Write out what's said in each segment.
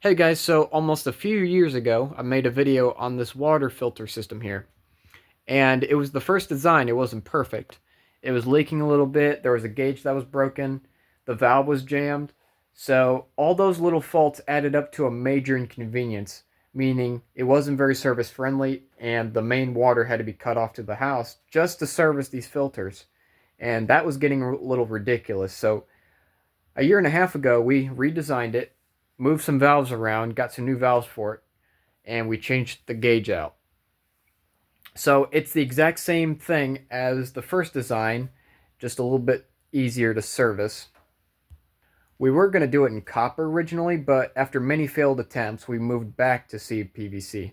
Hey guys, so almost a few years ago, I made a video on this water filter system here. And it was the first design, it wasn't perfect. It was leaking a little bit, there was a gauge that was broken, the valve was jammed. So all those little faults added up to a major inconvenience, meaning it wasn't very service friendly and the main water had to be cut off to the house just to service these filters. And that was getting a little ridiculous. So a year and a half ago, we redesigned it, moved some valves around, got some new valves for it, and we changed the gauge out. So it's the exact same thing as the first design, just a little bit easier to service. We were going to do it in copper originally, but after many failed attempts, we moved back to PVC.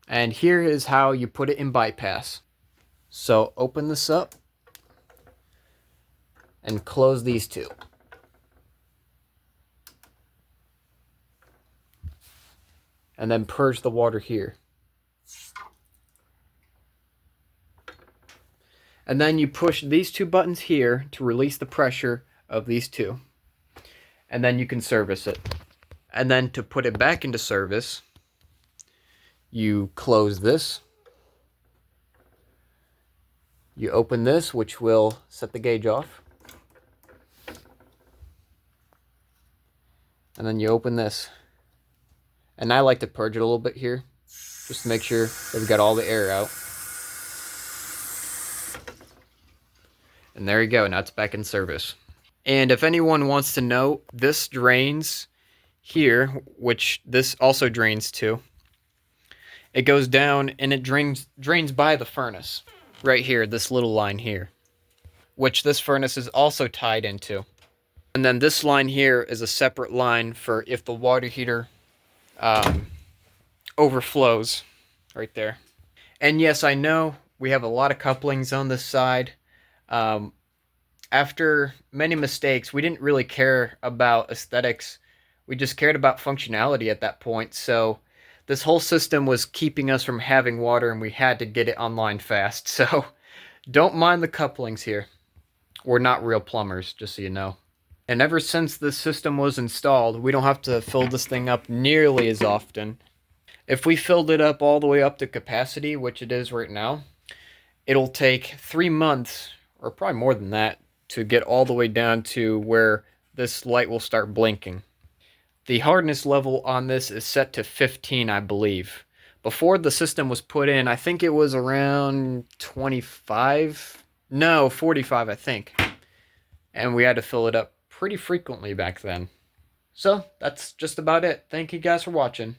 And here is how you put it in bypass. So open this up and close these two. And then purge the water here. And then you push these two buttons here to release the pressure of these two. And then you can service it. And then to put it back into service, you close this. You open this, which will set the gauge off. And then you open this. And I like to purge it a little bit here, just to make sure that we've got all the air out. And there you go, now it's back in service. And if anyone wants to know, this drains here, which this also drains to. It goes down and it drains by the furnace. Right here, this little line here. Which this furnace is also tied into. And then this line here is a separate line for if the water heater overflows. Right there. And yes, I know we have a lot of couplings on this side. After many mistakes, we didn't really care about aesthetics. We just cared about functionality at that point. So this whole system was keeping us from having water, and we had to get it online fast. So don't mind the couplings here. We're not real plumbers, just so you know. And ever since this system was installed, we don't have to fill this thing up nearly as often. If we filled it up all the way up to capacity, which it is right now, it'll take 3 months, or probably more than that, to get all the way down to where this light will start blinking. The hardness level on this is set to 15, I believe. Before the system was put in, I think it was around 25? No, 45, I think. And we had to fill it up pretty frequently back then. So, that's just about it. Thank you guys for watching.